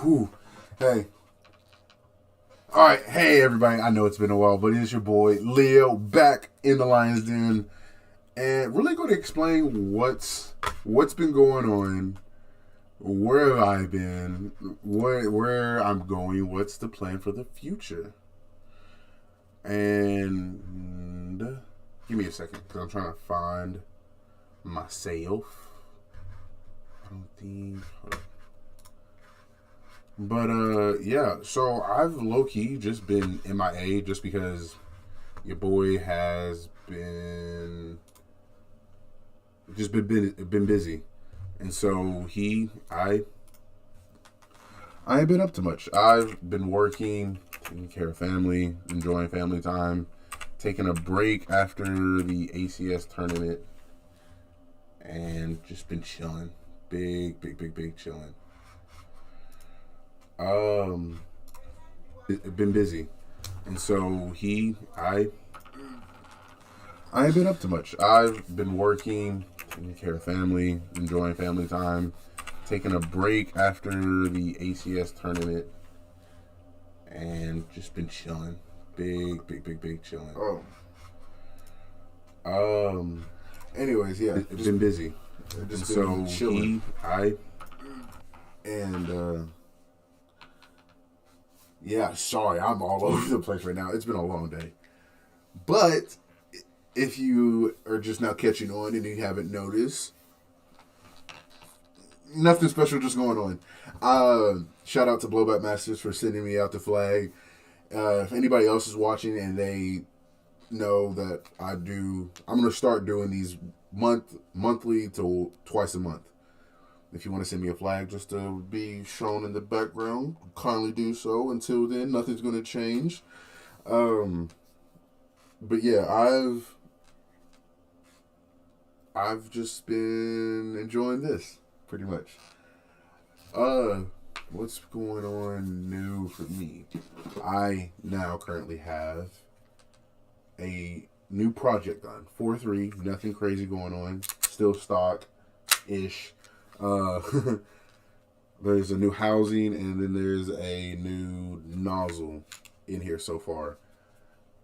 Whew. Hey. All right. Hey, everybody. I know it's been a while, but it's your boy Leo back in the Lion's Den, and really going to explain what's been going on, where have I been, where I'm going, what's the plan for the future, and give me a second because I'm trying to find myself. I don't think. Hold on. But yeah, so I've low key just been MIA just because your boy has been busy, and so I ain't been up to much. I've been working, taking care of family, enjoying family time, taking a break after the ACS tournament, and just been chilling, big chilling. Been busy, and so I ain't been up to much. I've been working, taking care of family, enjoying family time, taking a break after the ACS tournament, and just been chilling, big chilling. Anyways, yeah, It's been busy, just and been so chilling. Yeah, sorry, I'm all over the place right now. It's been a long day. But if you are just now catching on and you haven't noticed, nothing special just going on. Shout out to Blowback Masters for sending me out the flag. If anybody else is watching and they know that I'm going to start doing these monthly to twice a month. If you want to send me a flag just to be shown in the background, kindly do so. Until then, nothing's going to change. But yeah, I've just been enjoying this pretty much. What's going on new for me? I now currently have a new project on 4.3. Nothing crazy going on. Still stock ish. There's a new housing and then there's a new nozzle in here so far.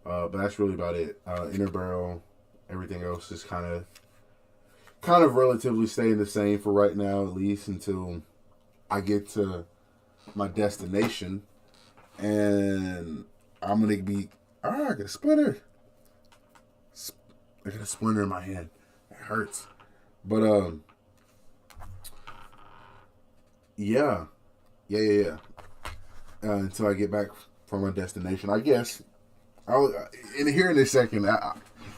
But that's really about it. Inner barrel, everything else is kind of relatively staying the same for right now, at least until I get to my destination. And I'm gonna be I got a splinter. I got a splinter in my hand. It hurts. But Yeah. Until I get back from my destination, I guess. In a second,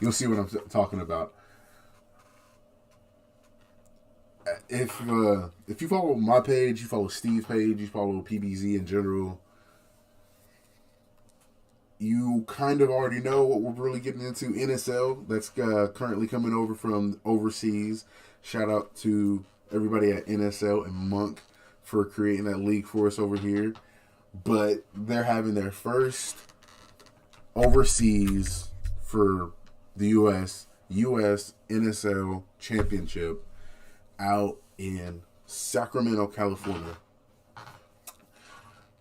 you'll see what I'm talking about. If you follow my page, you follow Steve's page, you follow PBZ in general, you kind of already know what we're really getting into. NSL, that's currently coming over from overseas. Shout out to everybody at NSL and Monk for creating that league for us over here. But they're having their first overseas for the US NSL championship out in Sacramento, California.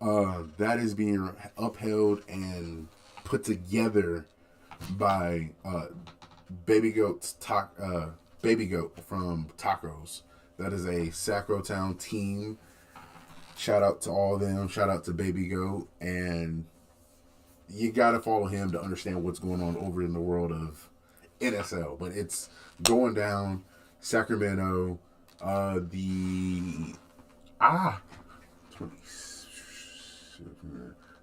That is being upheld and put together by Baby Goat from Tacos. That is a Sacrotown team. Shout out to all of them. Shout out to Baby Goat. And you got to follow him to understand what's going on over in the world of NSL. But it's going down Sacramento.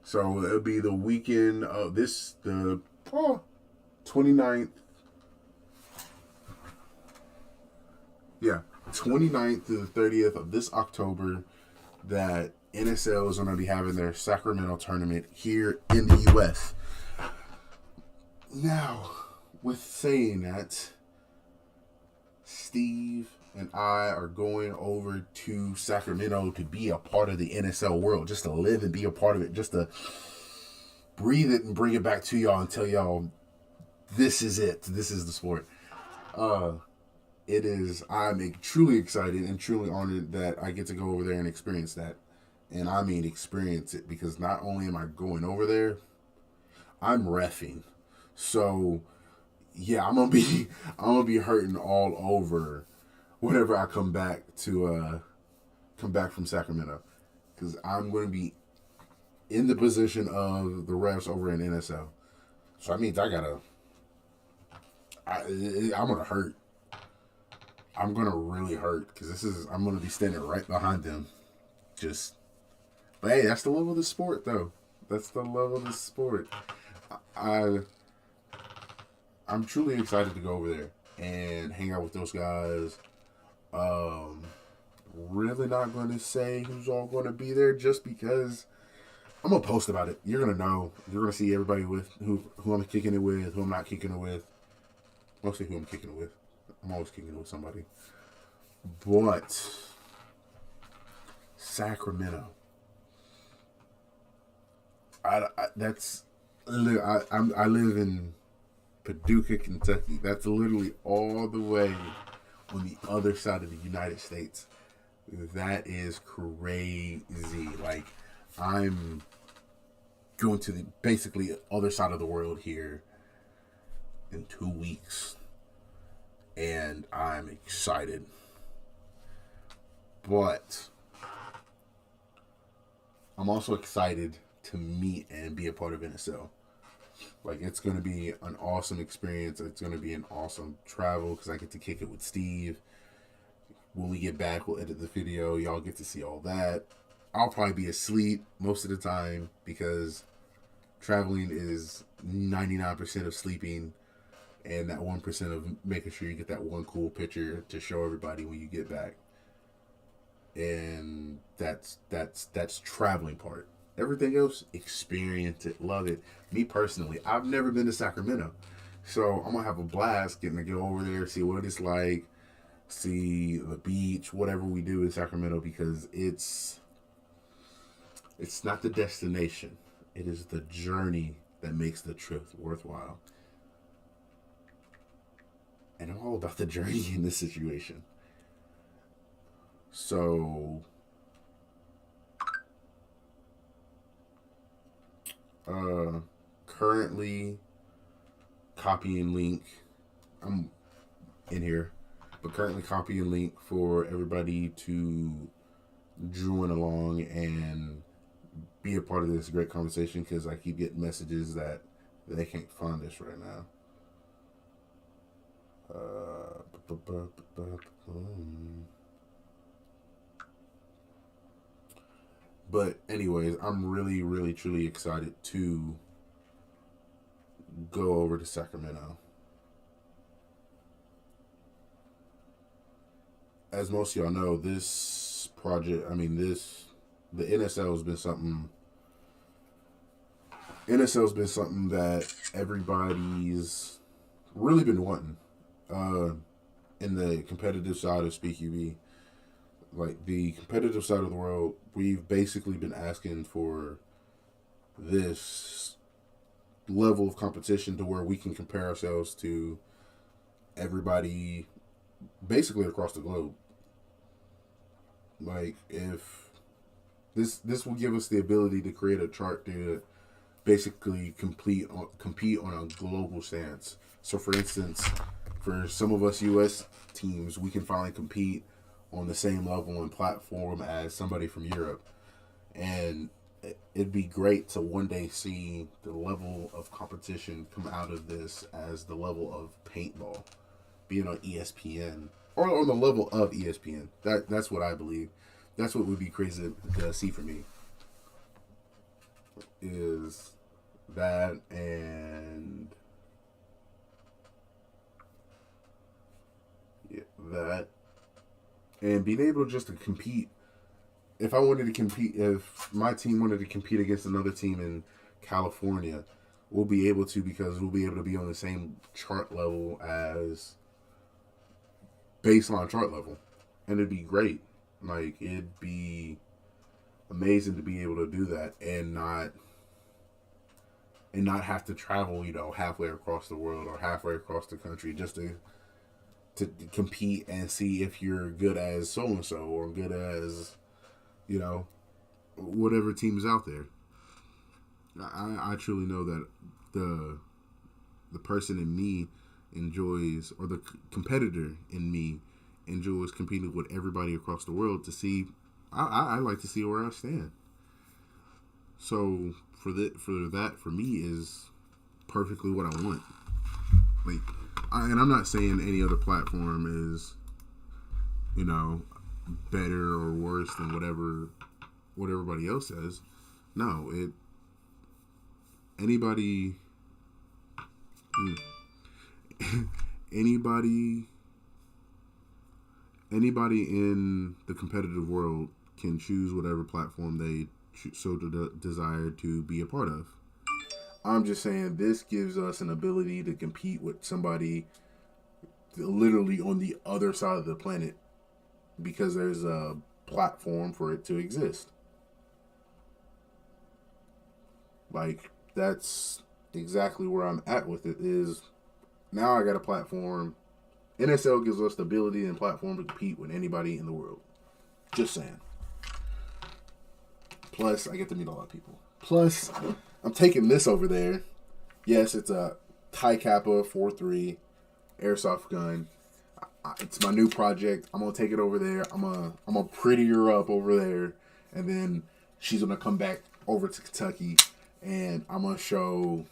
So it'll be the weekend of the 29th. Yeah, 29th to the 30th of this October that NSL is going to be having their Sacramento tournament here in the U.S. Now, with saying that, Steve and I are going over to Sacramento to be a part of the NSL world, just to live and be a part of it, just to breathe it and bring it back to y'all and tell y'all this is it. This is the sport. I'm truly excited and truly honored that I get to go over there and experience that. And I mean experience it, because not only am I going over there, I'm reffing. So yeah, I'm gonna be hurting all over whenever I come back from Sacramento, because I'm gonna be in the position of the refs over in NSL. So that means I'm gonna hurt. I'm gonna really hurt, because I'm gonna be standing right behind them. Just, but hey, that's the love of the sport, though. That's the love of the sport. I I'm truly excited to go over there and hang out with those guys. Um, Really not going to say who's all going to be there, just because I'm gonna post about it. You're gonna know. You're gonna see everybody with who I'm kicking it with, who I'm not kicking it with. Mostly who I'm kicking it with. I'm always kicking it with somebody. But Sacramento, I live in Paducah, Kentucky. That's literally all the way on the other side of the United States. That is crazy. Like, I'm going to the basically other side of the world here in 2 weeks, and I'm excited. But I'm also excited to meet and be a part of NSL. Like, it's going to be an awesome experience. It's going to be an awesome travel, because I get to kick it with Steve. When we get back, we'll edit the video. Y'all get to see all that. I'll probably be asleep most of the time, because traveling is 99% of sleeping and that 1% of making sure you get that one cool picture to show everybody when you get back. And that's traveling part. Everything else, experience it, love it. Me personally, I've never been to Sacramento, so I'm gonna have a blast getting to go over there, see what it's like, see the beach, whatever we do in Sacramento, because it's not the destination, it is the journey that makes the trip worthwhile. And I'm all about the journey in this situation. So currently copying link. I'm in here, but currently copying link for everybody to join along and be a part of this great conversation, because I keep getting messages that they can't find this right now. But anyways, I'm really, really, truly excited to go over to Sacramento. As most of y'all know, this project, the NSL's been something that everybody's really been wanting. In the competitive side of SpeakUV, like the competitive side of the world, we've basically been asking for this level of competition to where we can compare ourselves to everybody basically across the globe. Like, if this will give us the ability to create a chart to basically compete on a global stance. So for instance, for some of us US teams, we can finally compete on the same level and platform as somebody from Europe. And it'd be great to one day see the level of competition come out of this as the level of paintball, being on ESPN, or on the level of ESPN. That's what I believe. That's what would be crazy to see for me. Is that, and yeah, that, and being able just to compete. If my team wanted to compete against another team in California, we'll be able to, because we'll be able to be on the same chart level as baseline chart level, and it'd be great. Like, it'd be amazing to be able to do that and not have to travel, halfway across the world or halfway across the country just to compete and see if you're good as so and so, or good as, whatever team is out there. I truly know that the person in me enjoys, or the competitor in me enjoys competing with everybody across the world to see. I like to see where I stand. So for that for me is perfectly what I want. Like, and I'm not saying any other platform is, better or worse than what everybody else says. No, anybody anybody in the competitive world can choose whatever platform they desire to be a part of. I'm just saying this gives us an ability to compete with somebody literally on the other side of the planet because there's a platform for it to exist. Like, that's exactly where I'm at with it. Is now I got a platform. NSL gives us the ability and platform to compete with anybody in the world. Just saying. Plus, I get to meet a lot of people. Plus, I'm taking this over there. Yes, it's a Thai Kappa 4.3 airsoft gun. It's my new project. I'm gonna take it over there. I'm gonna pretty her up over there, and then she's gonna come back over to Kentucky, and I'm gonna show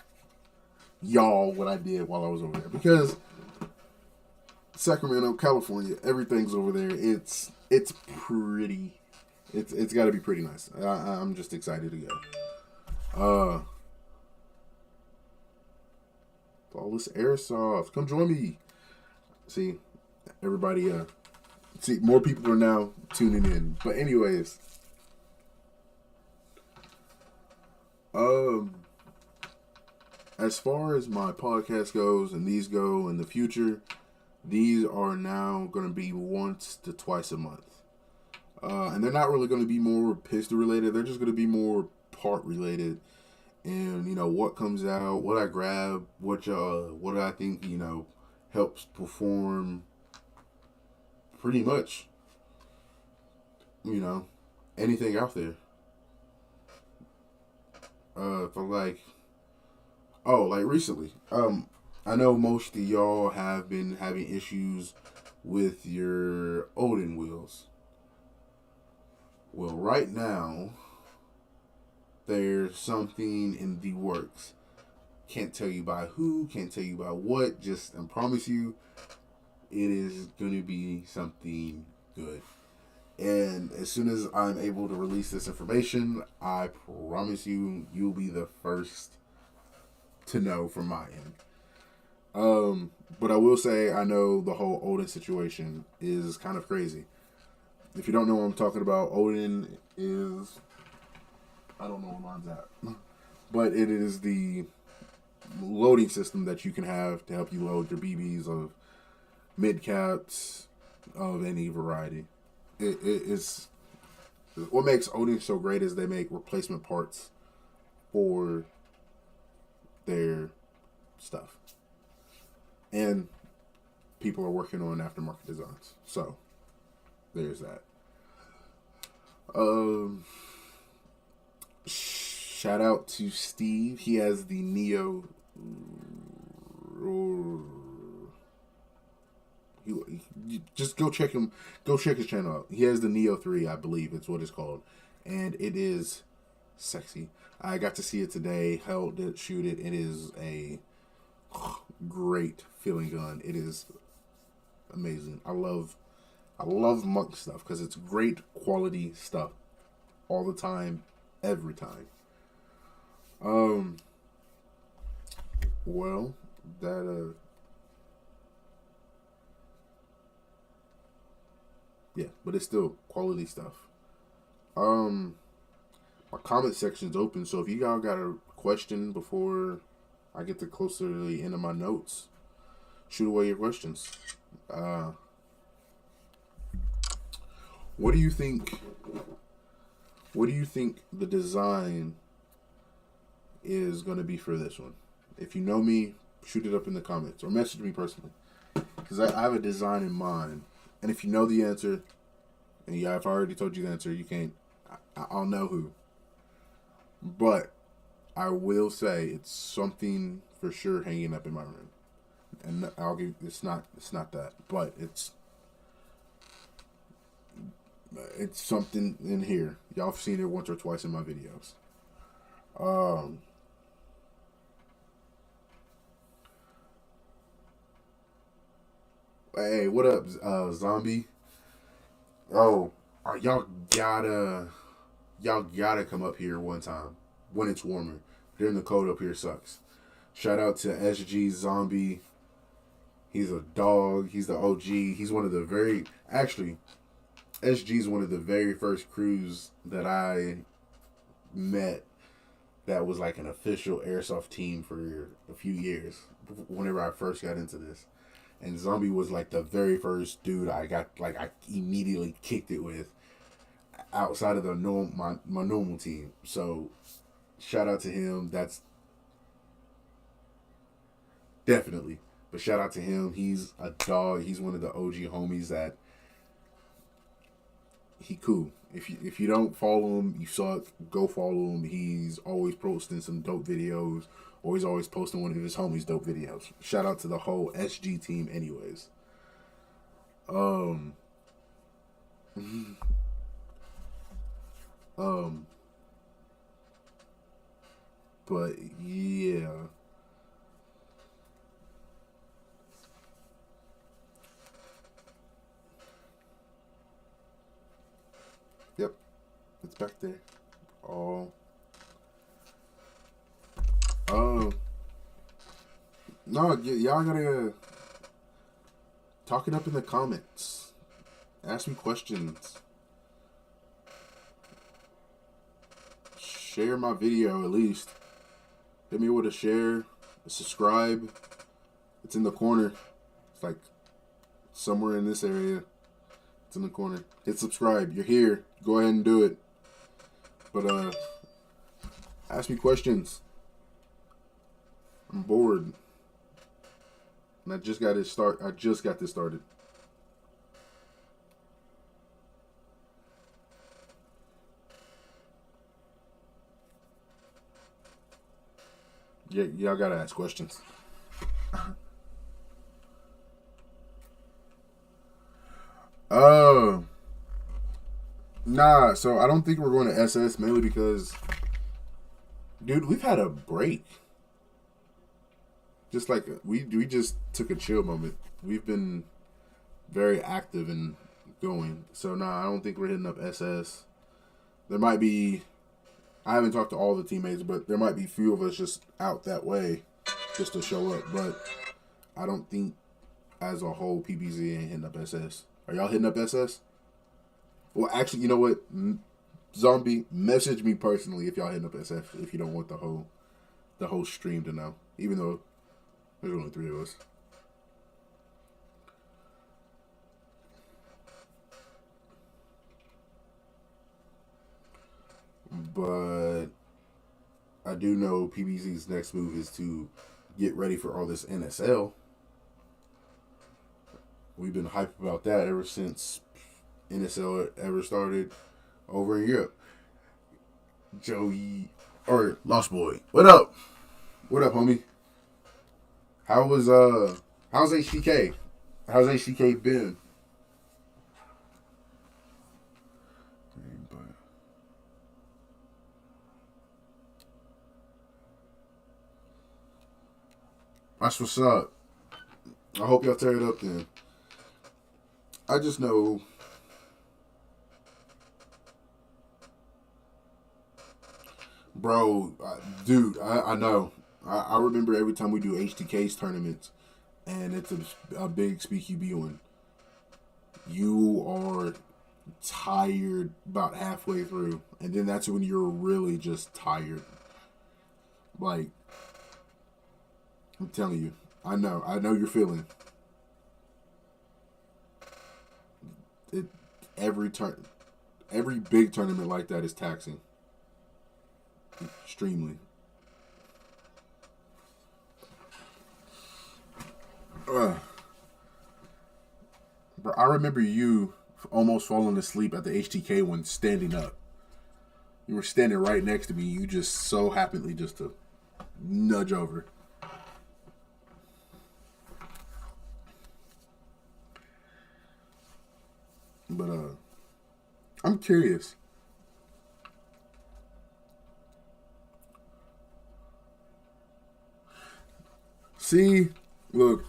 y'all what I did while I was over there. Because Sacramento, California, everything's over there. It's pretty. It's got to be pretty nice. I'm just excited to go. All this airsoft, come join me. See, everybody. See, more people are now tuning in. But anyways, as far as my podcast goes and these go in the future, these are now going to be once to twice a month. And they're not really going to be more pistol related. They're just going to be more part related. And, what comes out, what I grab, what I think, helps perform pretty much, anything out there. Like recently, I know most of y'all have been having issues with your Odin wheels. Well, right now, there's something in the works. Can't tell you by who, can't tell you by what, just I promise you, it is going to be something good. And as soon as I'm able to release this information, I promise you, you'll be the first to know from my end. But I will say, I know the whole Odin situation is kind of crazy. If you don't know what I'm talking about, Odin is, I don't know where mine's at, but it is the loading system that you can have to help you load your BBs of mid caps of any variety. It's what makes Odin so great is they make replacement parts for their stuff, and people are working on aftermarket designs. So there's that. Shout out to Steve. He has the Neo. You just go check him. Go check his channel out. He has the Neo 3, I believe it's what it's called, and it is sexy. I got to see it today. Held it, shoot it. It is a great feeling gun. It is amazing. I love Monk stuff because it's great quality stuff all the time, every time. Well, that yeah, but it's still quality stuff. My comment section's open, so if you all got a question before I get to closer to the end of my notes, shoot away your questions. What do you think? What do you think the design is going to be for this one? If you know me, shoot it up in the comments or message me personally, because I have a design in mind. And if you know the answer, and yeah, if I already told you the answer, you can't. I'll know who. But I will say it's something for sure hanging up in my room, and I'll give it's not that, but it's something in here. Y'all have seen it once or twice in my videos. Hey, what up, zombie? Oh, y'all gotta come up here one time when it's warmer. During the cold up here sucks. Shout out to SG Zombie. He's a dog. He's the OG. He's one of the SG is one of the very first crews that I met that was like an official Airsoft team for a few years whenever I first got into this. And Zombie was like the very first dude I immediately kicked it with outside of my normal team. So shout out to him. That's definitely. But shout out to him. He's a dog. He's one of the OG homies that he cool. If you don't follow him, you suck. Go follow him. He's always posting some dope videos. Or he's always posting one of his homies' dope videos. Shout out to the whole SG team anyways. But yeah. Yep. It's back there. Oh. No, y'all gotta talk it up in the comments. Ask me questions. Share my video at least. Hit me with a share, a subscribe. It's in the corner. It's like somewhere in this area. It's in the corner. Hit subscribe. You're here. Go ahead and do it. But ask me questions. I'm bored. And I just got this started. Yeah, y'all gotta ask questions. Nah, so I don't think we're going to SS mainly because, dude, we've had a break. Just like we just took a chill moment. We've been very active and going. So nah, I don't think we're hitting up SS. There might be, I haven't talked to all the teammates, but there might be a few of us just out that way just to show up. But I don't think as a whole PBZ ain't hitting up SS. Are y'all hitting up SS? Well, actually, you know what? Zombie, message me personally if y'all hitting up SF if you don't want the whole stream to know. Even though there's only 3 of us. But I do know PBZ's next move is to get ready for all this NSL. We've been hyped about that ever since NSL ever started over in Europe. Joey, or Lost Boy, what up? What up, homie? How's HTK? How's HTK been? That's what's up. I hope y'all tear it up then. I just know bro, dude, I know. I remember every time we do HTK's tournaments and it's a big speak you be on. You are tired about halfway through, and then that's when you're really just tired. Like, I'm telling you, I know you're feeling it. Every big tournament like that is taxing, extremely. Bro, I remember you almost falling asleep at the HTK one standing up. You were standing right next to me. You just so happened just to nudge over. But I'm curious. See, look,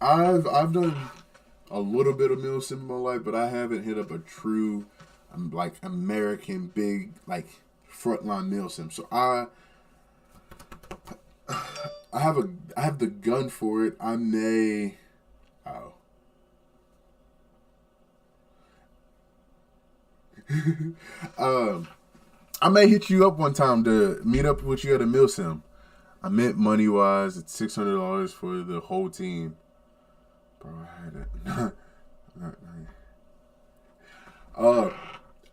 I've done a little bit of meal sim in my life, but I haven't hit up a true, like American big like frontline meal sim. So I have the gun for it. I may, oh. I may hit you up one time to meet up with you at a meal sim. I meant money wise, it's $600 for the whole team. Bro, I had it.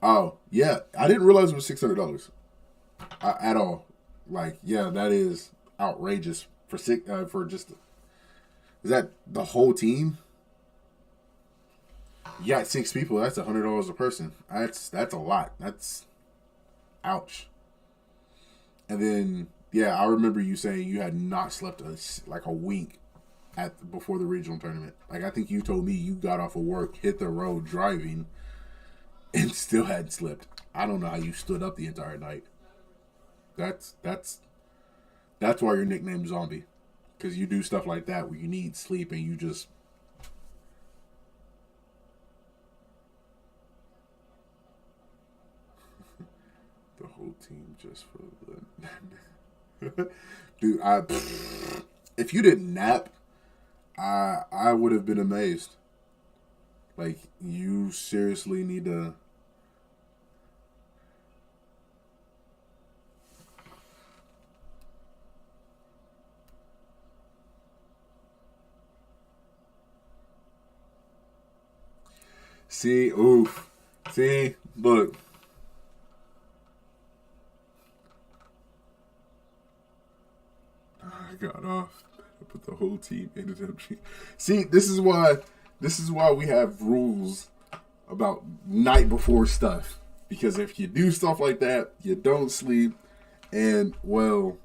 Oh yeah, I didn't realize it was $600 at all. Like, yeah, that is outrageous for just. Is that the whole team? You got 6 people. That's $100 a person. That's a lot. That's ouch. And then yeah, I remember you saying you had not slept like a week before the regional tournament. Like, I think you told me you got off of work, hit the road driving, and still hadn't slept. I don't know how you stood up the entire night. That's why your nickname's Zombie, because you do stuff like that where you need sleep and you just. The whole team just for the. Dude, if you didn't nap, I would have been amazed. Like, you seriously need to. See, oof. See, look. I got off, but the whole team ended up. See, this is why we have rules about night before stuff. Because if you do stuff like that, you don't sleep, and well,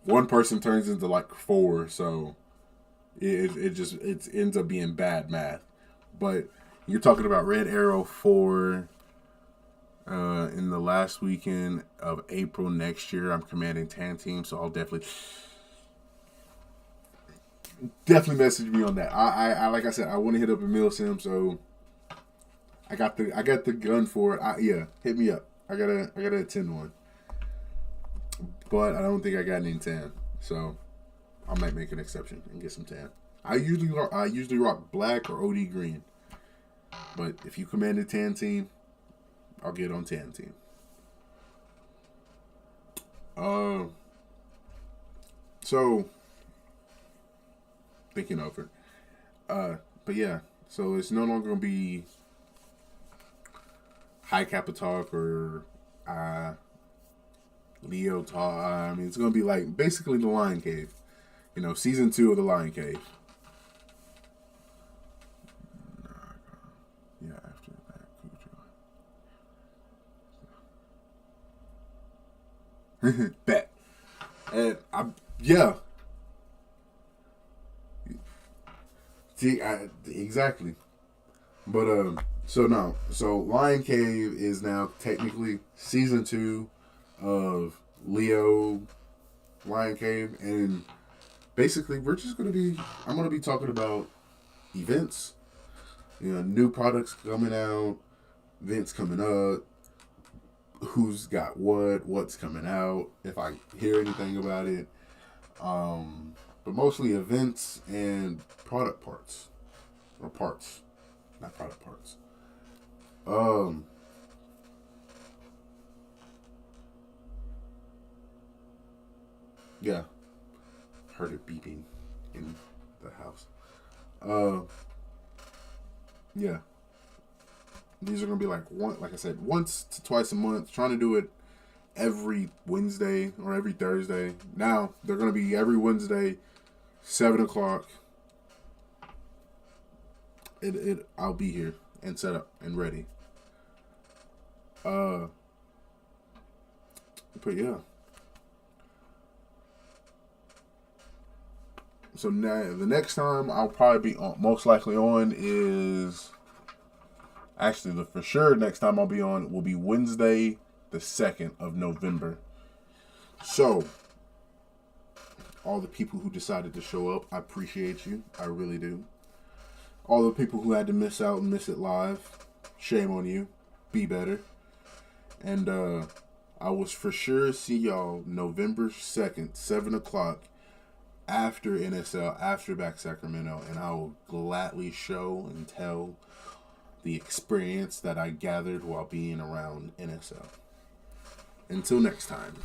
one person turns into like 4, so it ends up being bad math. But you're talking about Red Arrow 4. In the last weekend of April next year, I'm commanding Tan Team, so I'll definitely message me on that. I like I said, I want to hit up a meal sim, so I got the gun for it. Yeah, hit me up. I gotta attend one, but I don't think I got any tan, so I might make an exception and get some tan. I usually rock black or OD green, but if you command a Tan Team, I'll get on Tan Team. So thinking over it. But yeah, so it's no longer gonna be High Kappa talk or Leo talk. I mean, it's gonna be like basically the Lion Cave. You know, season 2 of the Lion Cave. Yeah, after that, bet. And yeah. See, exactly. But so Lion Cave is now technically season 2 of Leo Lion Cave, and basically I'm gonna be talking about events, new products coming out, events coming up, who's got what's coming out, if I hear anything about it. But mostly events and product parts. Or parts. Not product parts. Yeah. Heard it beeping in the house. Yeah. These are gonna be like I said, once to twice a month. Trying to do it every Wednesday or every Thursday. Now they're gonna be every Wednesday, 7:00. I'll be here and set up and ready. But yeah. So now the next time I'll probably be on, most likely on is actually the for sure next time I'll be on will be Wednesday the 2nd of November. So all the people who decided to show up, I appreciate you. I really do. All the people who had to miss out and miss it live, shame on you. Be better. And I will for sure see y'all November 2nd, 7 o'clock after NSL, after Back Sacramento. And I will gladly show and tell the experience that I gathered while being around NSL. Until next time.